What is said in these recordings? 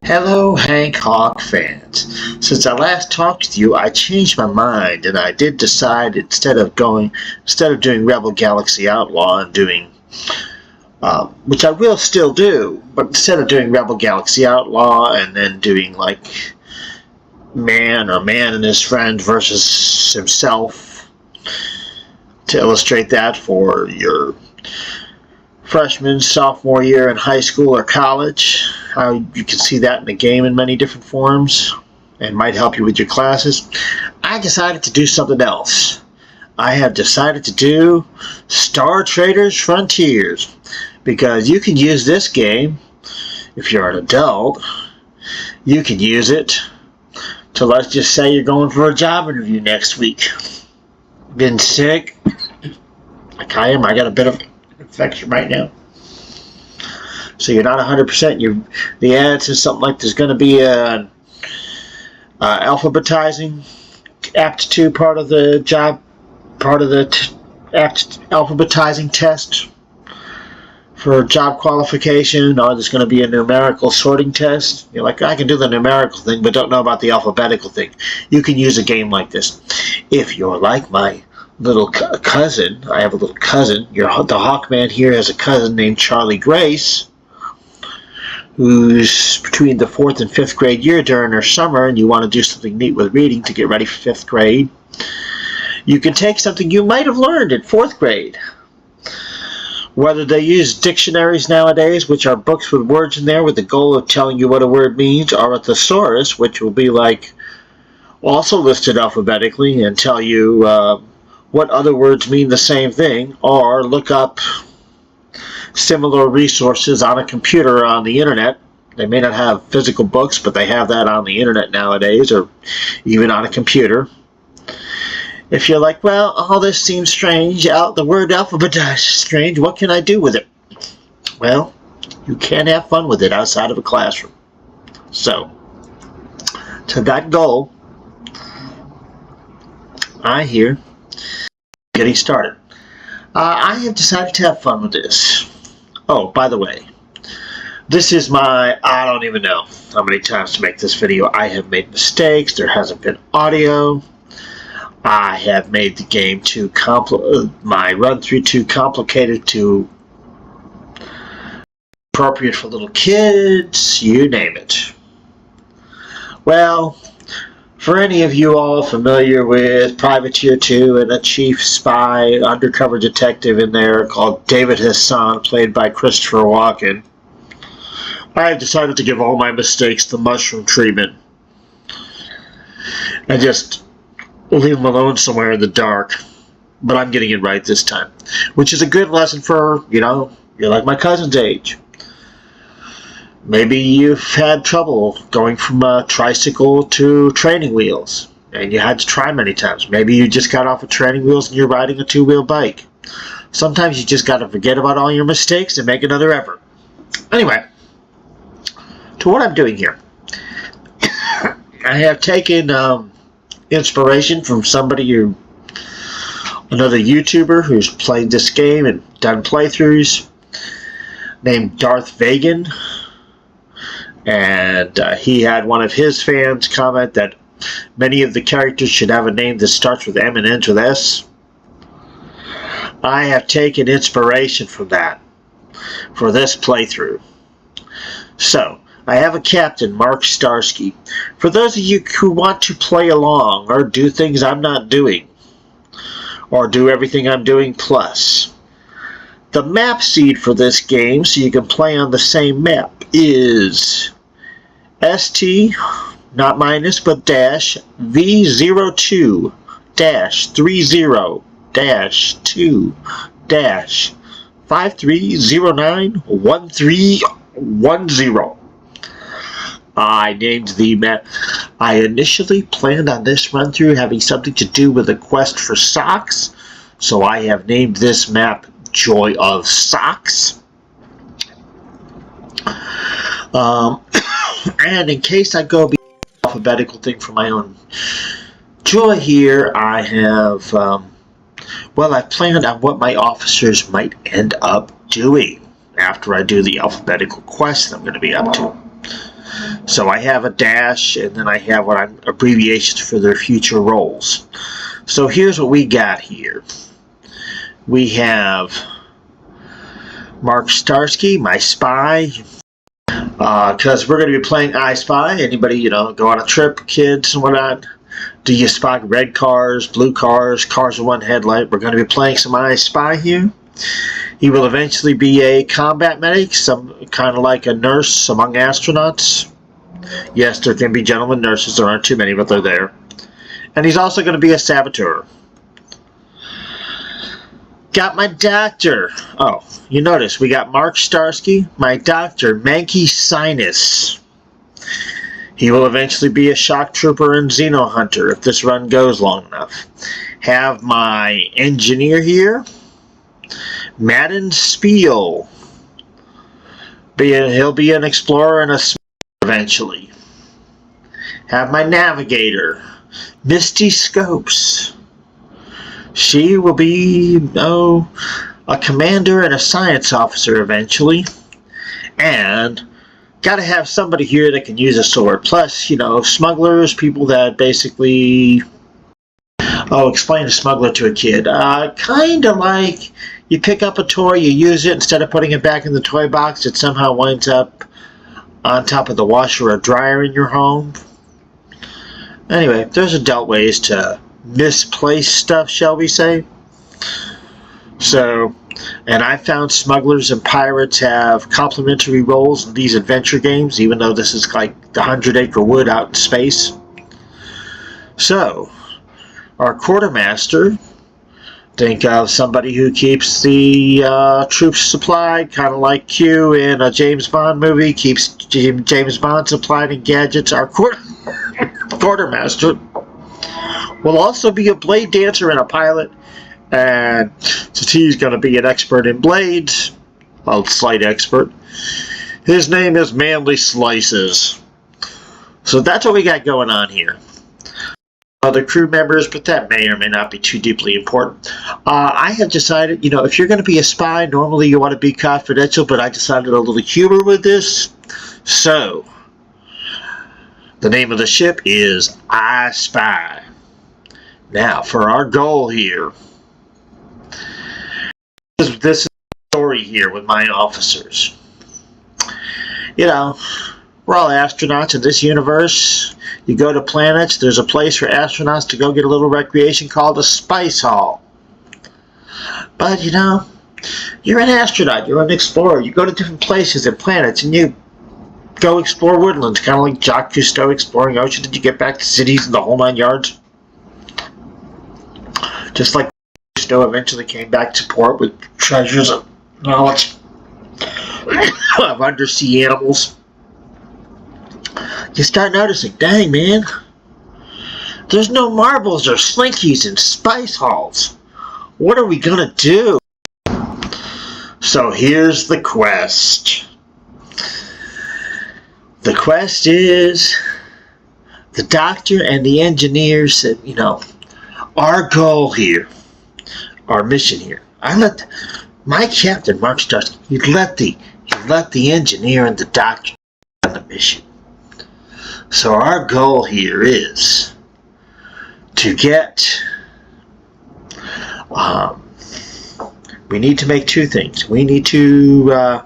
Hello, Hancock fans. Since I last talked with you, I changed my mind, and I did decide instead of doing Rebel Galaxy Outlaw and doing, which I will still do, but instead of doing Rebel Galaxy Outlaw and then doing like Man and his friend versus himself, to illustrate that for your freshman, sophomore year in high school or college. How you can see that in the game in many different forms and might help you with your classes. I decided to do something else. I have decided to do Star Traders Frontiers, because you can use this game if you're an adult. You can use it to, let's just say, you're going for a job interview next week. Been sick like I am. I got a bit of infection right now, so you're not 100%. The ad says something like there's going to be a alphabetizing aptitude part of the job, part of the alphabetizing test for job qualification, or there's going to be a numerical sorting test. You're like, I can do the numerical thing but don't know about the alphabetical thing. You can use a game like this. If you're like my little cousin, I have a little cousin. The Hawkman here has a cousin named Charlie Grace, who's between the 4th and 5th grade year during her summer, and you want to do something neat with reading to get ready for 5th grade. You can take something you might have learned in 4th grade. Whether they use dictionaries nowadays, which are books with words in there with the goal of telling you what a word means, or a thesaurus, which will be like also listed alphabetically and tell you what other words mean the same thing, or look up similar resources on a computer or on the internet. They may not have physical books, but they have that on the internet nowadays, or even on a computer. If you're like, well, all this seems strange, the word alphabetized is strange, what can I do with it? Well, you can have fun with it outside of a classroom. So, to that goal, getting started. I have decided to have fun with this. Oh, by the way, this is I don't even know how many times to make this video. I have made mistakes. There hasn't been audio. I have made the game my run-through too complicated, too appropriate for little kids, you name it. Well, for any of you all familiar with Privateer 2 and a chief spy undercover detective in there called David Hassan, played by Christopher Walken, I have decided to give all my mistakes the mushroom treatment and just leave them alone somewhere in the dark. But I'm getting it right this time, which is a good lesson for, you're like my cousin's age. Maybe you've had trouble going from a tricycle to training wheels, and you had to try many times. Maybe you just got off of training wheels and you're riding a two-wheel bike. Sometimes you just got to forget about all your mistakes and make another effort. Anyway, to what I'm doing here. I have taken inspiration from another YouTuber who's played this game and done playthroughs, named Darth Vagan. And he had one of his fans comment that many of the characters should have a name that starts with M and ends with S. I have taken inspiration from that for this playthrough. So, I have a captain, Mark Starsky. For those of you who want to play along or do things I'm not doing, or do everything I'm doing plus, the map seed for this game, so you can play on the same map, is ST, not minus, but dash V02 dash 30 dash 2 dash 53091310. I named the map. I initially planned on this run through having something to do with a quest for socks, so I have named this map Joy of Socks. And in case I go beyond the alphabetical thing for my own joy here, I have, I've planned on what my officers might end up doing after I do the alphabetical quest that I'm going to be up to. So I have a dash, and then I have what I'm abbreviations for their future roles. So here's what we got here. We have Mark Starsky, my spy, because we're going to be playing I Spy. Anybody, go on a trip, kids and whatnot. Do you spot red cars, blue cars, cars with one headlight? We're going to be playing some I Spy here. He will eventually be a combat medic, some kind of like a nurse among astronauts. Yes, there can be gentlemen nurses. There aren't too many, but they're there. And he's also going to be a saboteur. Got my doctor. Oh, you notice we got Mark Starsky, my doctor, Mankey Sinus. He will eventually be a shock trooper and xeno hunter if this run goes long enough. Have my engineer here, Madden Spiel. He'll be an explorer and a eventually. Have my navigator, Misty Scopes. She will be, a commander and a science officer eventually. And gotta have somebody here that can use a sword. Plus, smugglers, people that basically... explain a smuggler to a kid. Kind of like you pick up a toy, you use it, instead of putting it back in the toy box, it somehow winds up on top of the washer or dryer in your home. Anyway, there's adult ways to misplace stuff, shall we say. So, and I found smugglers and pirates have complimentary roles in these adventure games, even though this is like the 100-acre wood out in space. So, our quartermaster, think of somebody who keeps the troops supplied, kind of like Q in a James Bond movie, keeps James Bond supplied in gadgets. Our quartermaster will also be a blade dancer and a pilot, and since he's going to be an expert in blades, a slight expert, his name is Manly Slices. So that's what we got going on here. Other crew members, but that may or may not be too deeply important. I have decided, if you're going to be a spy, normally you want to be confidential, but I decided a little humor with this. So, the name of the ship is I Spy. Now, for our goal here, this is the story here with my officers. We're all astronauts in this universe. You go to planets, there's a place for astronauts to go get a little recreation called a spice hall. But, you're an astronaut, you're an explorer. You go to different places and planets, and you go explore woodlands, kind of like Jacques Cousteau exploring oceans. Did you get back to cities and the whole 9 yards? Just like Cousteau eventually came back to port with treasures of knowledge of undersea animals. You start noticing, dang man, there's no marbles or slinkies in spice halls. What are we gonna do? So here's the quest. The quest is the doctor and the engineer said, our goal here, our mission here. My captain, Mark Starsky, he let the engineer and the doctor on the mission. So our goal here is to get, we need to make two things. We need to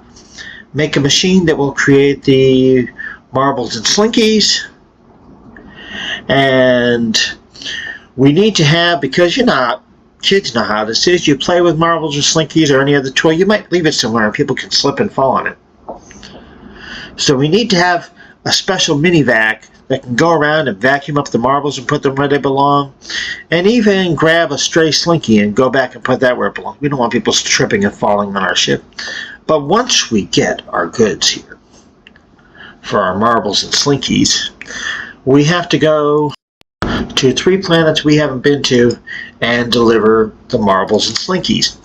make a machine that will create the marbles and slinkies, and we need to have, because kids know how this is, you play with marbles or slinkies or any other toy, you might leave it somewhere and people can slip and fall on it. So we need to have a special mini vac that can go around and vacuum up the marbles and put them where they belong, and even grab a stray slinky and go back and put that where it belongs. We don't want people tripping and falling on our ship. But once we get our goods here for our marbles and slinkies, we have to go to 3 planets we haven't been to and deliver the marbles and slinkies.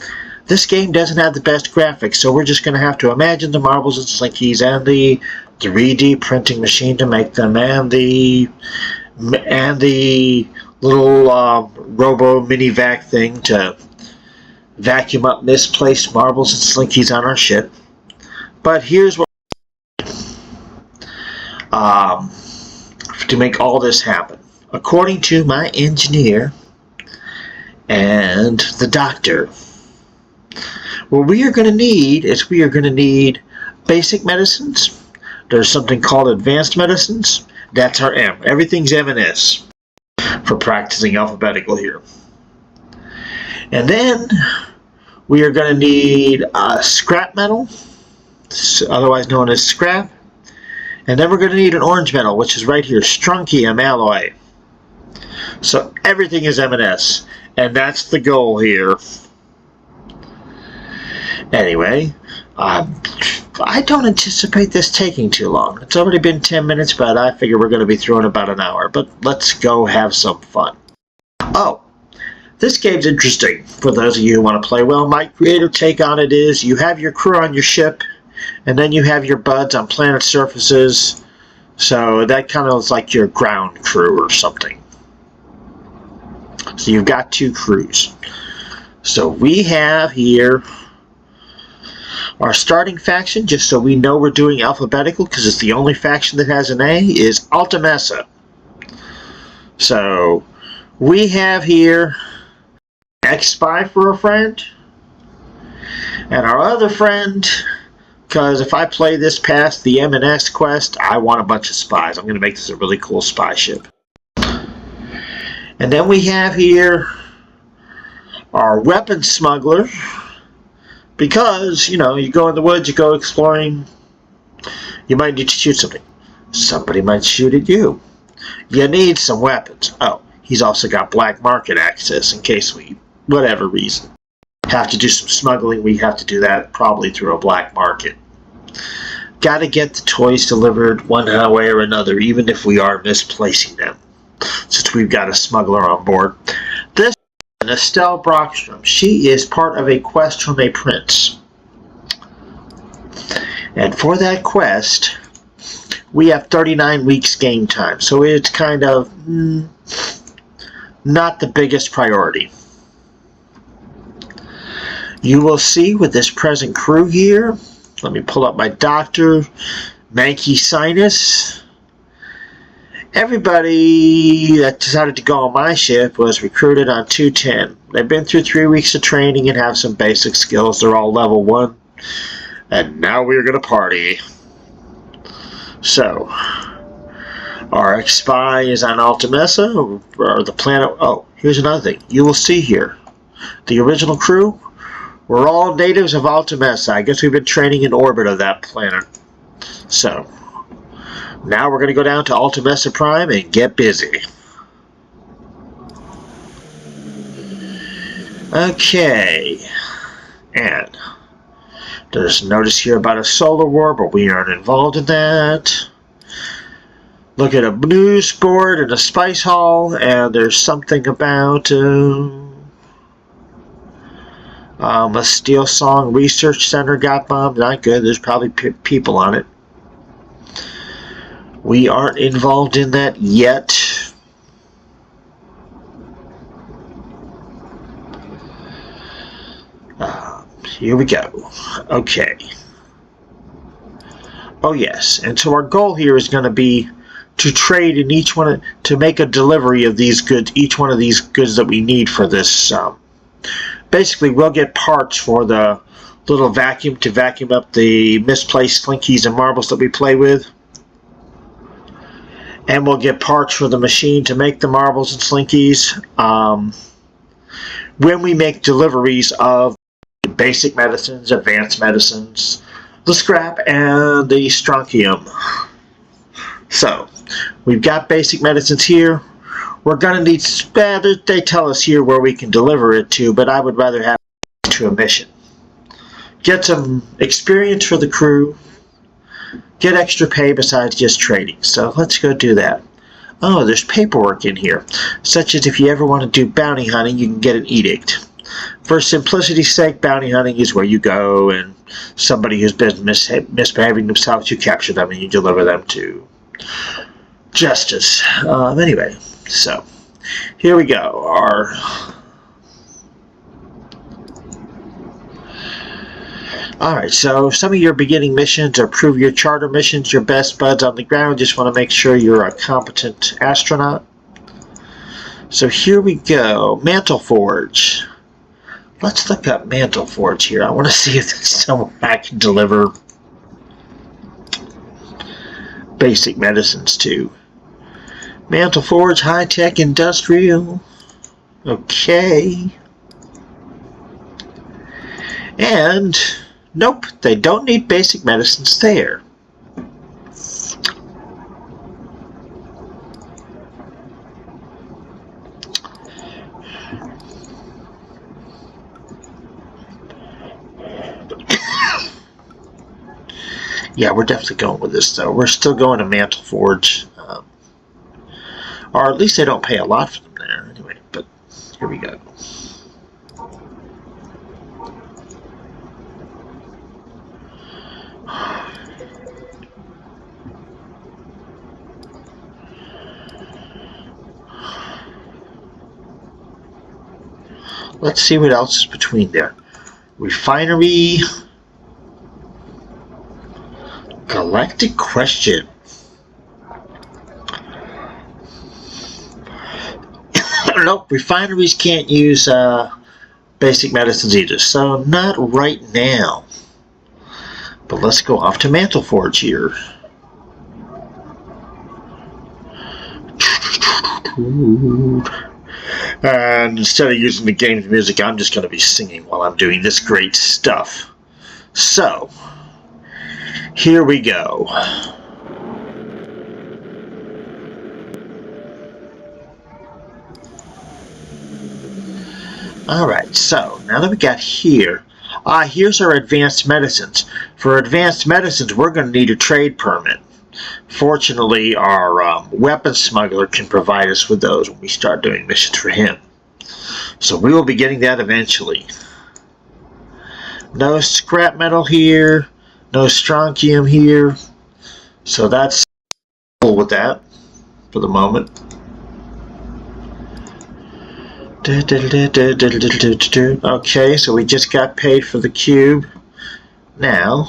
This game doesn't have the best graphics, so we're just going to have to imagine the marbles and slinkies and the 3D printing machine to make them, and the little robo mini vac thing to vacuum up misplaced marbles and slinkies on our ship. But here's what to make all this happen. According to my engineer and the doctor, what we are going to need is we are going to need basic medicines. There's something called advanced medicines. That's our M. Everything's M and S for practicing alphabetical here. And then we are going to need scrap metal, otherwise known as scrap. And then we're going to need an orange metal, which is right here, strontium alloy. So everything is M&S, and that's the goal here. Anyway, I don't anticipate this taking too long. It's already been 10 minutes, but I figure we're going to be through in about an hour. But let's go have some fun. Oh, this game's interesting for those of you who want to play. Well, my creative take on it is you have your crew on your ship, and then you have your buds on planet surfaces. So that kind of is like your ground crew or something. So you've got two crews. So we have here our starting faction, just so we know we're doing alphabetical, because it's the only faction that has an A, is Alta Mesa. So we have here X-Spy for a friend, and our other friend, because if I play this past the M&S quest, I want a bunch of spies. I'm going to make this a really cool spy ship. And then we have here our weapon smuggler, because, you know, you go in the woods, you go exploring, you might need to shoot something. Somebody might shoot at you. You need some weapons. Oh, he's also got black market access in case we, whatever reason, have to do some smuggling. We have to do that probably through a black market. Got to get the toys delivered one way or another, even if we are misplacing them, since we've got a smuggler on board. This is Estelle Brockstrom. She is part of a quest from a prince. And for that quest, we have 39 weeks game time, so it's kind of not the biggest priority. You will see with this present crew here, let me pull up my doctor, Manky Sinus. Everybody that decided to go on my ship was recruited on 210. They've been through 3 weeks of training and have some basic skills. They're all level 1. And now we're going to party. So, our X-Spy is on Alta Mesa, or the planet. Oh, here's another thing. You will see here, the original crew, we're all natives of Alta Mesa. I guess we've been training in orbit of that planet. So, now we're going to go down to Alta Mesa Prime and get busy. Okay. And there's a notice here about a solar war, but we aren't involved in that. Look at a news board and a spice hall, and there's something about a Steel Song Research Center got bombed. Not good. There's probably people on it. We aren't involved in that yet. Here we go. Okay. Oh yes, and so our goal here is going to be to trade in each one, to make a delivery of these goods, each one of these goods that we need for this. Basically, we'll get parts for the little vacuum to vacuum up the misplaced slinkies and marbles that we play with. And we'll get parts for the machine to make the marbles and slinkies. When we make deliveries of basic medicines, advanced medicines, the scrap, and the strontium. So, we've got basic medicines here. We're going to need, they tell us here where we can deliver it to, but I would rather have it to a mission. Get some experience for the crew. Get extra pay besides just trading. So let's go do that. Oh, there's paperwork in here, such as if you ever want to do bounty hunting, you can get an edict. For simplicity's sake, bounty hunting is where you go and somebody who's been misbehaving themselves, you capture them and you deliver them to justice. Anyway, so here we go. Alright, so some of your beginning missions or prove your charter missions, your best buds on the ground. Just want to make sure you're a competent astronaut. So here we go. Mantle Forge. Let's look up Mantle Forge here. I want to see if there's somewhere I can deliver basic medicines to. Mantle Forge, high-tech, industrial. Okay. And nope, they don't need basic medicines there. Yeah, we're definitely going with this, though. We're still going to Mantle Forge. Or at least they don't pay a lot for them there. Anyway, but here we go. Let's see what else is between there. Refinery. Galactic Question. Nope, refineries can't use basic medicines either, so not right now. But let's go off to Mantle Forge here. And instead of using the game's music, I'm just going to be singing while I'm doing this great stuff. So, here we go. Alright, so now that we got here, here's our advanced medicines. For advanced medicines, we're going to need a trade permit. Fortunately, our weapons smuggler can provide us with those when we start doing missions for him. So we will be getting that eventually. No scrap metal here, no strontium here, so that's cool with that for the moment. Okay, so we just got paid for the cube. Now,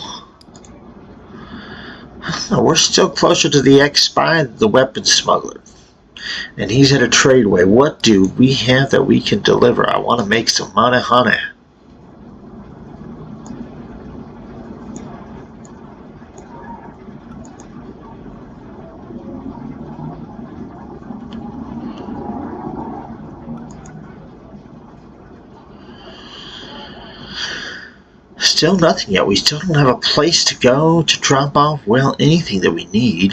we're still closer to the ex-spy than the weapons smuggler. And he's at a tradeway. What do we have that we can deliver? I want to make some money, honey. Still nothing yet. We still don't have a place to go to drop off, well, anything that we need.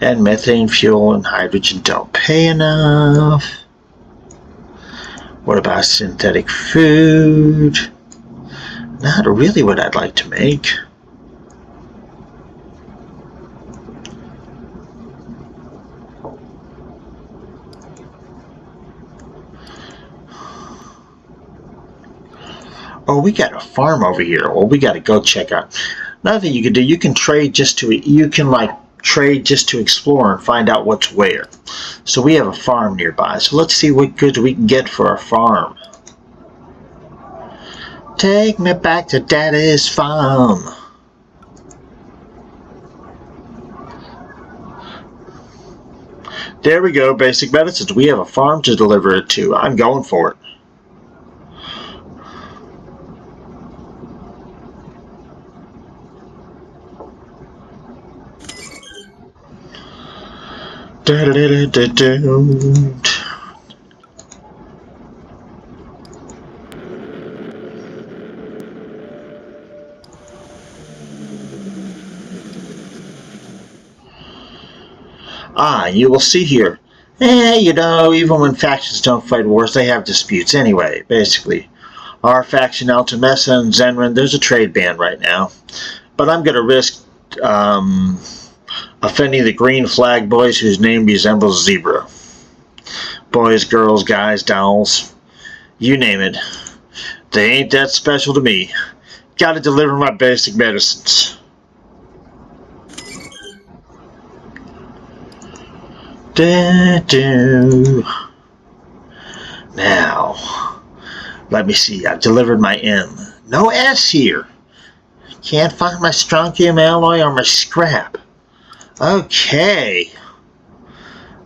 And methane fuel and hydrogen don't pay enough. What about synthetic food? Not really what I'd like to make. Oh, we got a farm over here. Well, we got to go check out. Another thing you can do, you can trade just to explore and find out what's where. So we have a farm nearby. So let's see what goods we can get for our farm. Take me back to Daddy's farm. There we go, basic medicines. We have a farm to deliver it to. I'm going for it. You will see here. Even when factions don't fight wars, they have disputes anyway, basically. Our faction, Altamessa and Zenrin, there's a trade ban right now. But I'm going to risk offending the green flag boys whose name resembles zebra. Boys, girls, guys, dolls, you name it. They ain't that special to me. Gotta deliver my basic medicines. Now, let me see. I've delivered my M. No S here. Can't find my strontium alloy or my scrap. Okay.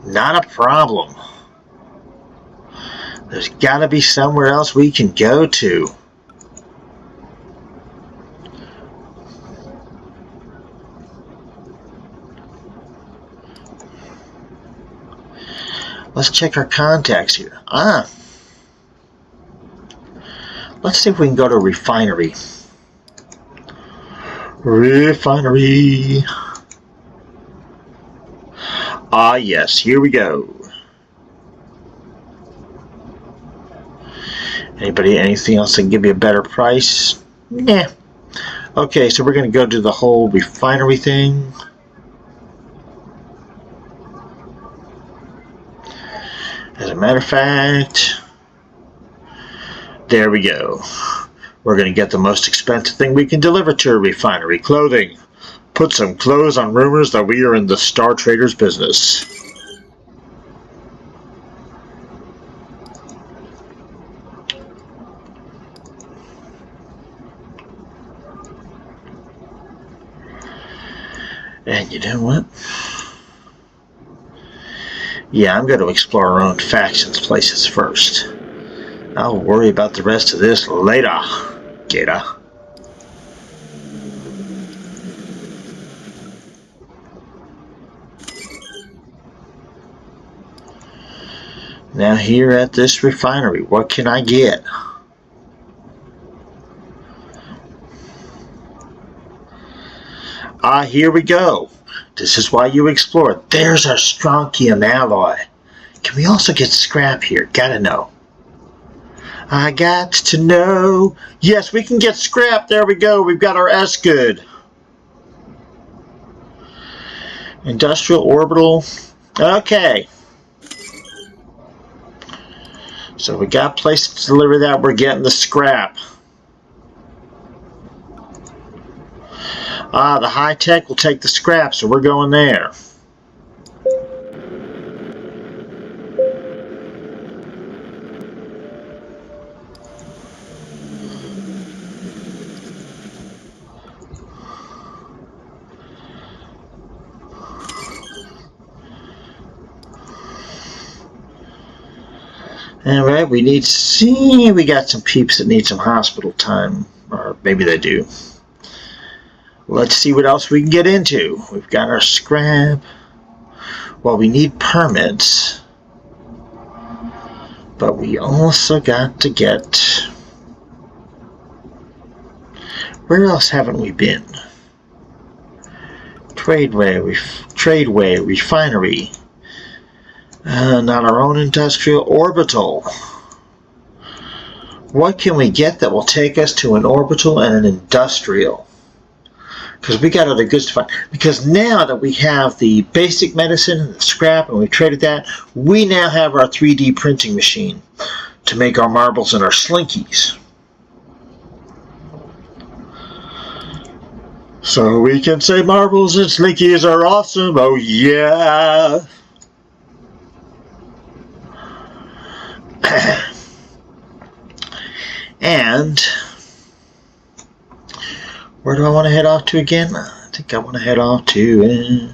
Not a problem. There's got to be somewhere else we can go to. Let's check our contacts here. Let's see if we can go to a refinery. Refinery. Yes, here we go. Anything else that can give you a better price? Nah. Okay, so we're going to go to the whole refinery thing. As a matter of fact, there we go. We're going to get the most expensive thing we can deliver to a refinery. Clothing. Put some clothes on rumors that we are in the Star Traders business. And you know what? Yeah, I'm going to explore our own factions places first. I'll worry about the rest of this later, Gator. Now here at this refinery, what can I get? Here we go. This is why you explore. There's our strontium alloy. Can we also get scrap here? Gotta know. I got to know. Yes, we can get scrap. There we go. We've got our S good. Industrial orbital. Okay. So we got a place to deliver that. We're getting the scrap. The high tech will take the scrap, so we're going there. Alright, we got some peeps that need some hospital time, or maybe they do. Let's see what else we can get into. We've got our scrap. Well, we need permits, but we also got to get... Where else haven't we been? Tradeway, refinery. Not our own industrial orbital. What can we get that will take us to an orbital and an industrial? Because we got other goods to find. Because now that we have the basic medicine and the scrap and we've traded that, we now have our 3D printing machine to make our marbles and our slinkies. So we can say marbles and slinkies are awesome. Oh yeah. And where do I want to head off to again? I think I want to head off to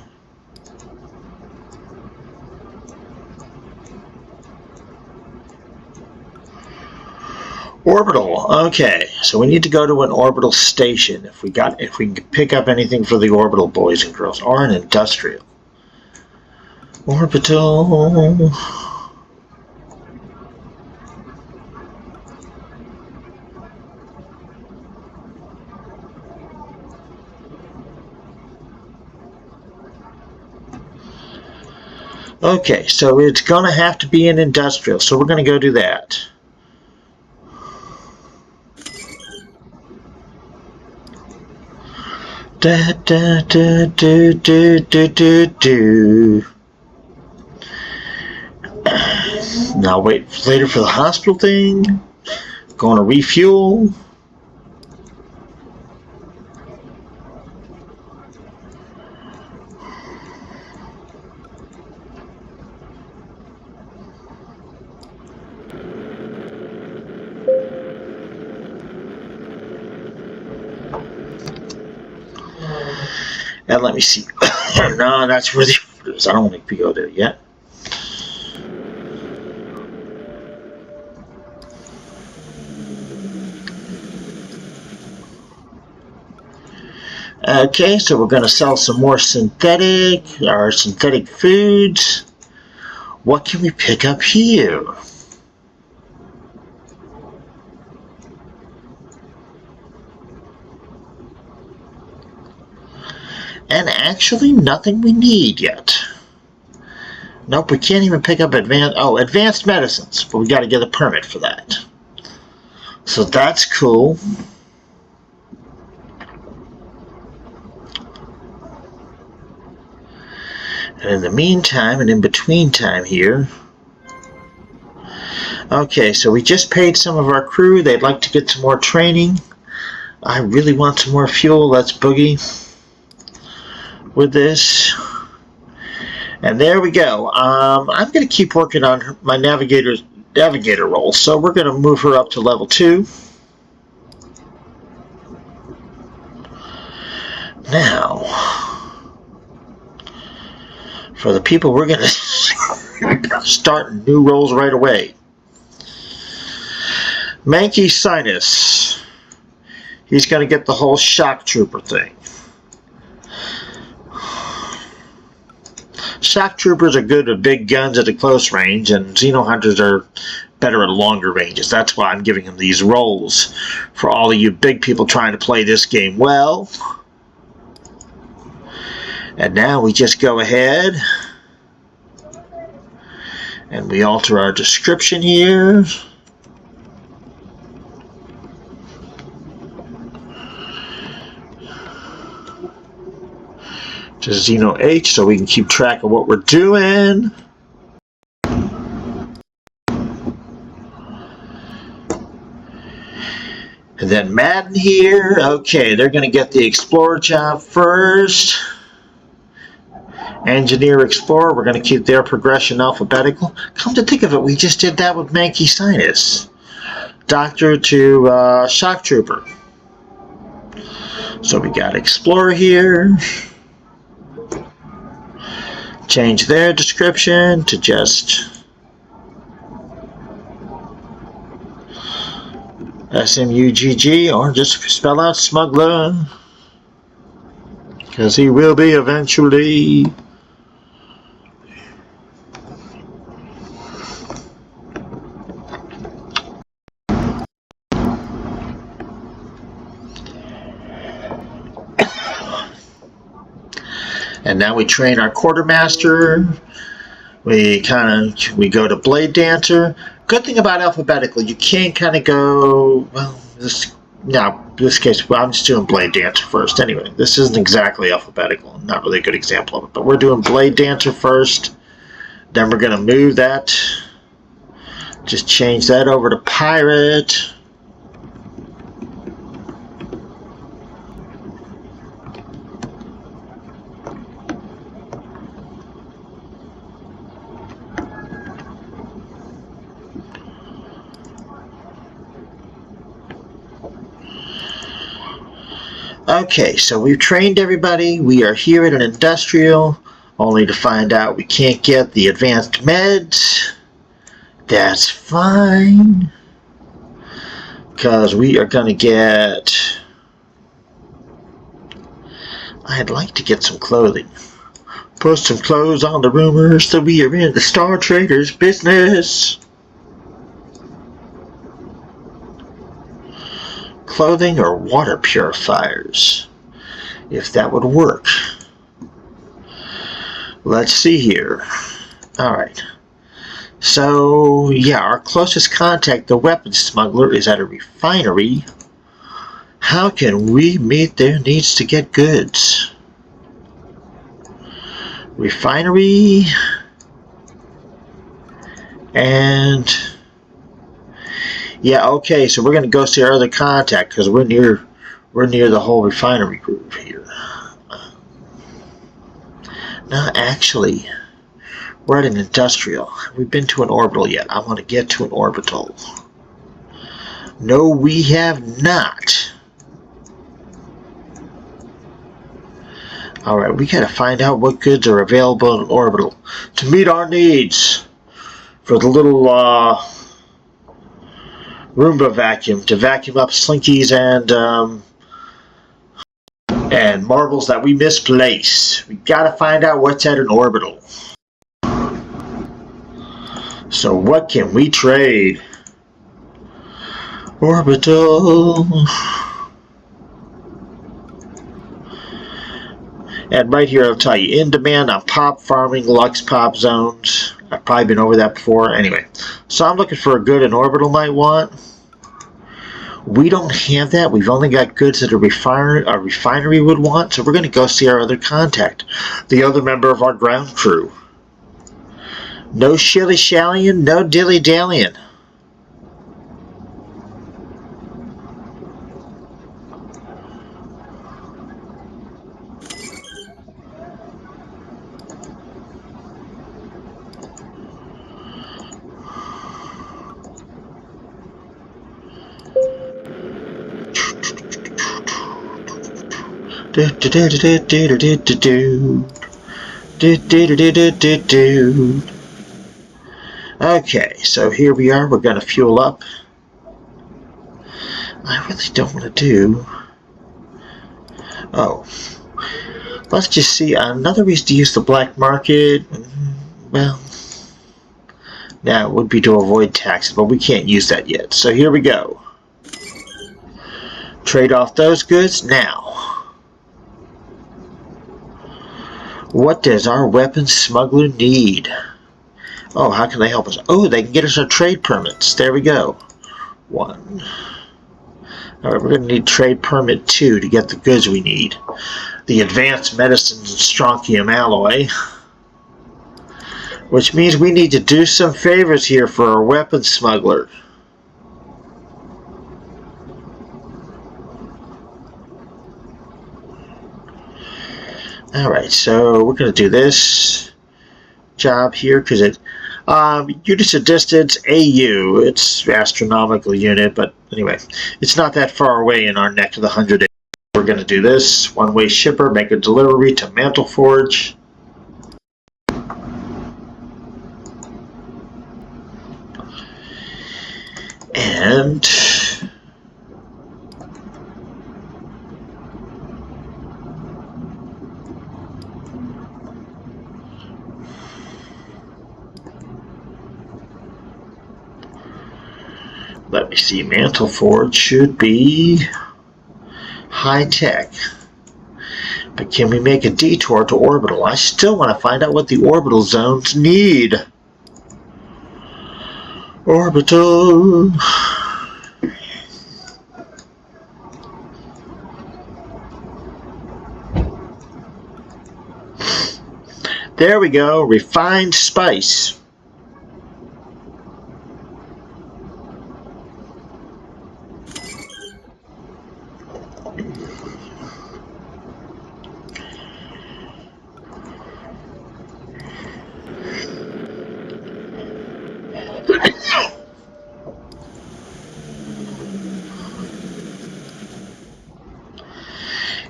orbital. Okay, so we need to go to an orbital station if we can pick up anything for the orbital boys and girls, or an industrial. Orbital. Okay, so it's going to have to be an industrial, so we're going to go do that. Da, da, da, do, do, do, do, do. Now wait later for the hospital thing. Going to refuel. And let me see. No, that's where the order is. I don't want to go there yet. Okay, so we're going to sell some more synthetic foods. What can we pick up here? And actually, nothing we need yet. Nope, we can't even pick up advanced medicines, but we got to get a permit for that. So that's cool. And in the meantime, and in between time here, okay, so we just paid some of our crew. They'd like to get some more training. I really want some more fuel. Let's boogie with this. And there we go. I'm going to keep working on my navigator role. So we're going to move her up to level 2. Now, for the people, we're going to start new roles right away. Manky Sinus. He's going to get the whole shock trooper thing. Shock troopers are good with big guns at a close range, and Xeno hunters are better at longer ranges. That's why I'm giving him these roles for all of you big people trying to play this game well. And now we just go ahead and we alter our description here. To Xeno H so we can keep track of what we're doing. And then Madden here. Okay, they're going to get the Explorer job first. Engineer Explorer, we're going to keep their progression alphabetical. Come to think of it, we just did that with Manky Sinus. Doctor to Shock Trooper. So we got Explorer here. Change their description to just SMUGG, or just spell out smuggler, because he will be eventually. And now we train our quartermaster. We go to Blade Dancer. Good thing about alphabetical, you can't kind of go, well, this case, well, I'm just doing Blade Dancer first. Anyway, this isn't exactly alphabetical. Not really a good example of it, but we're doing Blade Dancer first. Then we're going to move that. Just change that over to Pirate. Okay, so we've trained everybody. We are here at an industrial, only to find out we can't get the advanced meds. That's fine, because we are going to get... I'd like to get some clothing. Put some clothes on the rumors that we are in the Star Traders business. Clothing or water purifiers, if that would work. Let's see here. Alright. So, yeah, our closest contact, the weapons smuggler, is at a refinery. How can we meet their needs to get goods? Refinery. And... yeah, okay, so we're going to go see our other contact because we're near the whole refinery group here. No, actually, we're at an industrial. We've been to an orbital yet. I want to get to an orbital. No, we have not. Alright, we gotta find out what goods are available in orbital to meet our needs for the little Roomba vacuum to vacuum up Slinkies and marbles that we misplace. We gotta find out what's at an orbital. So what can we trade? Orbital. And right here it'll tell you in demand on pop farming Lux pop zones. I've probably been over that before. Anyway, so I'm looking for a good an orbital might want. We don't have that. We've only got goods that a refinery would want. So we're going to go see our other contact, the other member of our ground crew. No shilly-shallying, no dilly-dallying. Okay, so here we are. We're going to fuel up. I really don't want to do... Oh. Let's just see. Another reason to use the black market... Well... Now, it would be to avoid taxes, but we can't use that yet. So here we go. Trade off those goods now. What does our weapons smuggler need? Oh, how can they help us? Oh, they can get us our trade permits. There we go. 1. Alright, we're going to need trade permit 2 to get the goods we need. The advanced medicines and strontium alloy. Which means we need to do some favors here for our weapons smuggler. Alright, so we're going to do this job here because it units of distance AU, it's astronomical unit, but anyway, it's not that far away in our neck of the 100. We're going to do this one-way shipper, make a delivery to Mantle Forge. And let me see, Mantle Forge should be high tech. But can we make a detour to orbital? I still want to find out what the orbital zones need. Orbital. There we go, refined spice.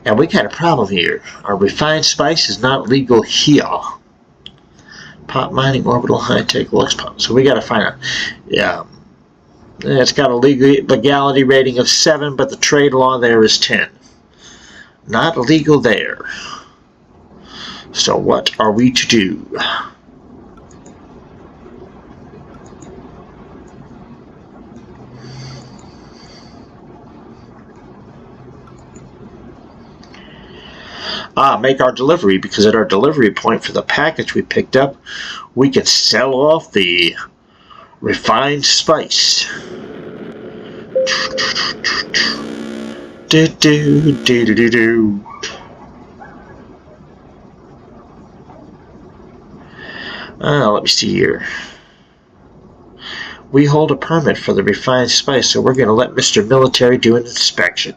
And we got a problem here. Our refined spice is not legal here. Pop mining, orbital, high-tech, lux pop. So we got to find out. Yeah, it's got a legality rating of 7, but the trade law there is 10. Not illegal there. So what are we to do? Make our delivery, because at our delivery point for the package we picked up, we can sell off the refined spice. Let me see here. We hold a permit for the refined spice, so we're going to let Mr. Military do an inspection.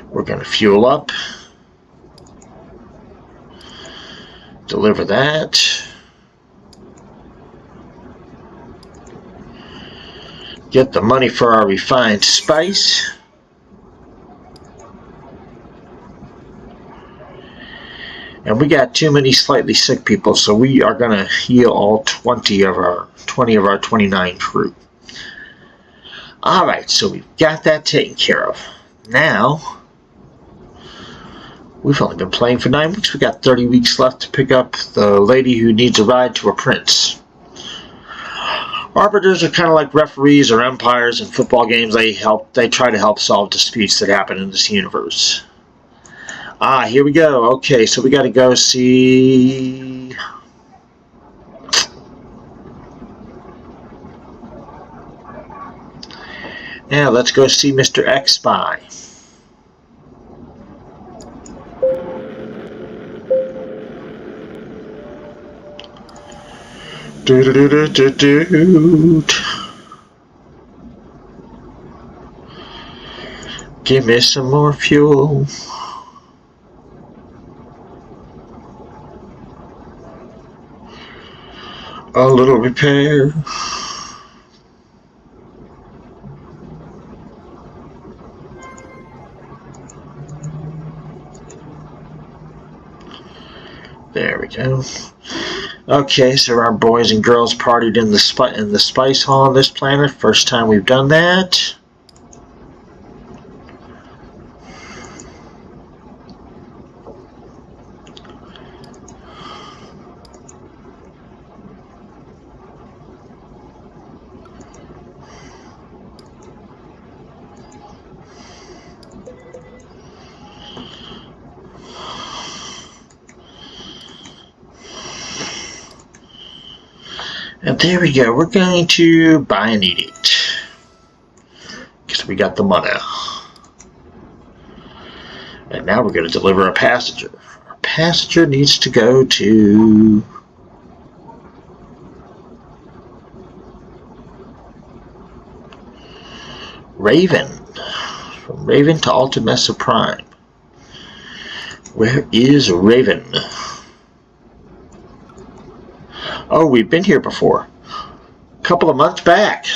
We're going to fuel up. Deliver that. Get the money for our refined spice. And we got too many slightly sick people, so we are going to heal all 20 of our 29 crew. Alright, so we've got that taken care of. Now, we've only been playing for 9 weeks. We got 30 weeks left to pick up the lady who needs a ride to a prince. Arbiters are kind of like referees or umpires in football games. They try to help solve disputes that happen in this universe. Here we go. Okay, so we got to go see... Now let's go see Mr. X-Spy. Give me some more fuel. A little repair. There we go. Okay, so our boys and girls partied in the Spice Hall on this planet. First time we've done that. And there we go. We're going to buy an edict because we got the money. And now we're going to deliver a passenger. Our passenger needs to go to Raven. From Raven to Altamessa Prime. Where is Raven? Oh, we've been here before. A couple of months back.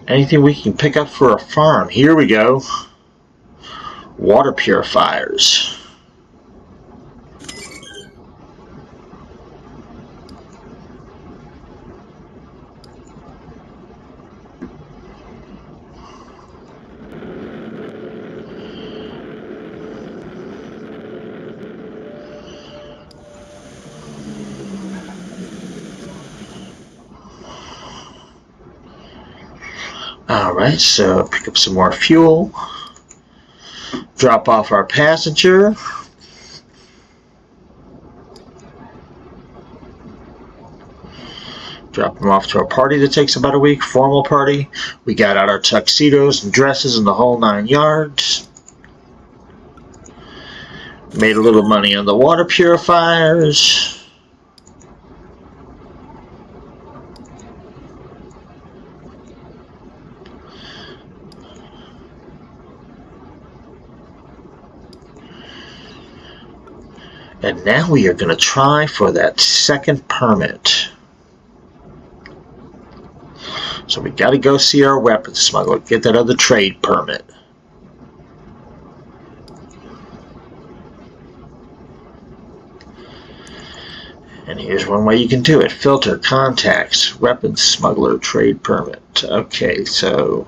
Anything we can pick up for a farm? Here we go. Water purifiers. Alright, so pick up some more fuel. Drop off our passenger. Drop them off to a party that takes about a week, formal party. We got out our tuxedos and dresses and the whole 9 yards. Made a little money on the water purifiers. And now we are going to try for that second permit. So we got to go see our weapons smuggler, get that other trade permit. And here's one way you can do it. Filter, contacts, weapons smuggler, trade permit. Okay, so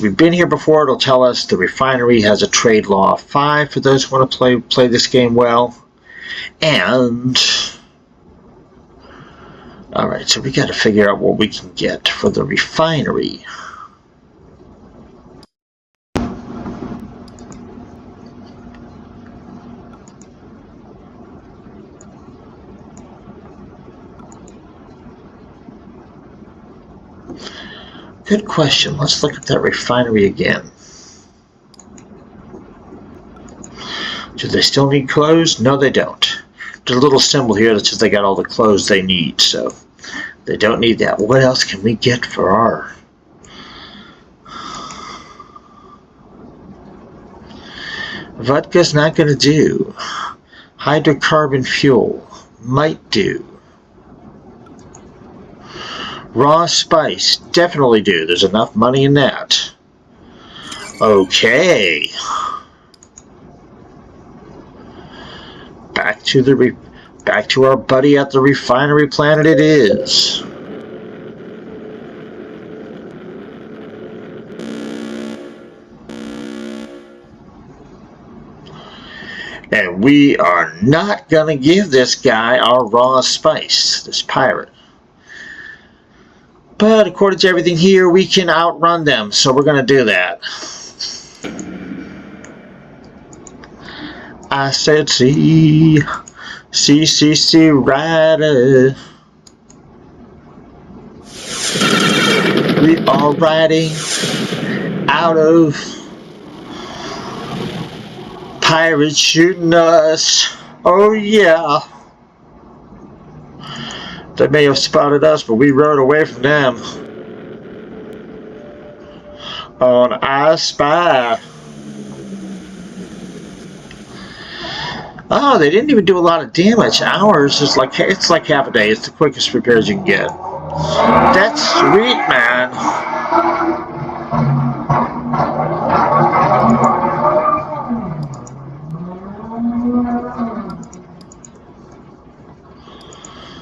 we've been here before. It'll tell us the refinery has a trade law of 5 for those who want to play this game well. And alright, so we got to figure out what we can get for the refinery. Good question. Let's look at that refinery again. Do they still need clothes? No, they don't. there's a little symbol here that says they got all the clothes they need, so they don't need that. What else can we get for our... Vodka's not going to do. Hydrocarbon fuel might do. Raw spice definitely do. There's enough money in that. Okay. Back to our buddy at the refinery planet it is. And we are not going to give this guy our raw spice, this pirate. But according to everything here, we can outrun them, so we're going to do that. I said see, rider. We are riding out of pirates shooting us. Oh yeah. They may have spotted us, but we rode away from them. On I Spy. Oh, they didn't even do a lot of damage. Ours is like, it's like half a day. It's the quickest repairs you can get. That's sweet, man.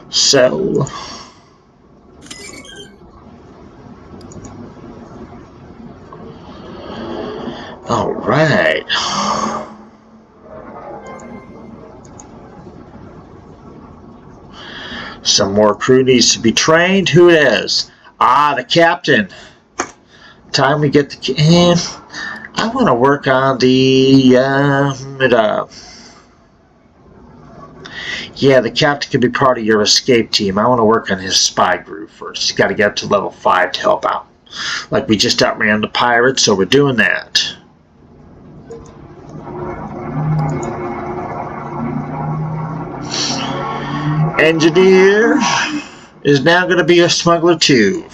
So, all right. Some more crew needs to be trained. Who is? Ah, the captain. Time we get the... I want to work on the... yeah, the captain could be part of your escape team. I want to work on his spy group first. He's got to get up to level 5 to help out. Like we just outran the pirates, so we're doing that. Engineer is now going to be a smuggler too.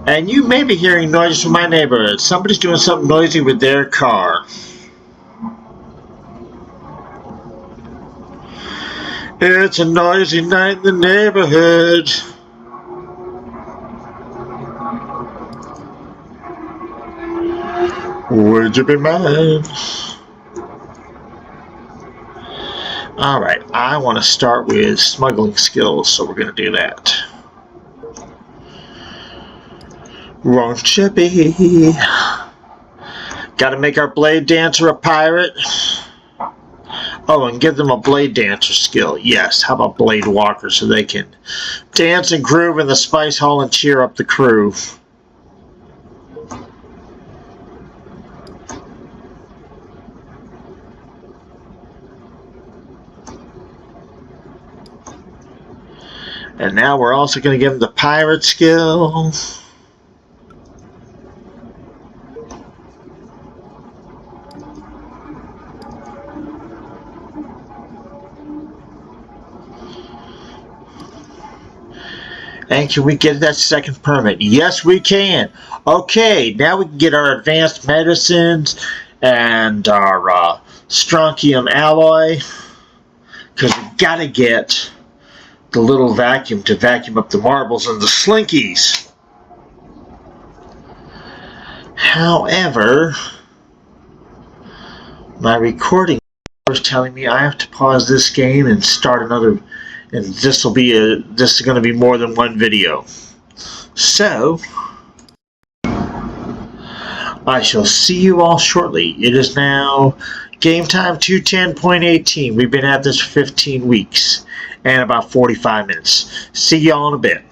And you may be hearing noises from my neighborhood. Somebody's doing something noisy with their car. It's a noisy night in the neighborhood. Would you be mine? Alright, I want to start with smuggling skills, so we're going to do that. Won't you be? Gotta make our blade dancer a pirate. Oh, and give them a blade dancer skill. Yes, how about blade walker so they can dance and groove in the spice hall and cheer up the crew. And now we're also going to give them the pirate skill. And can we get that second permit? Yes, we can. Okay, now we can get our advanced medicines and our strontium alloy. Because we got to get the little vacuum to vacuum up the marbles and the slinkies. However, my recording is telling me I have to pause this game and start another. And this is going to be more than one video. So, I shall see you all shortly. It is now game time 210.18. We've been at this for 15 weeks and about 45 minutes. See y'all in a bit.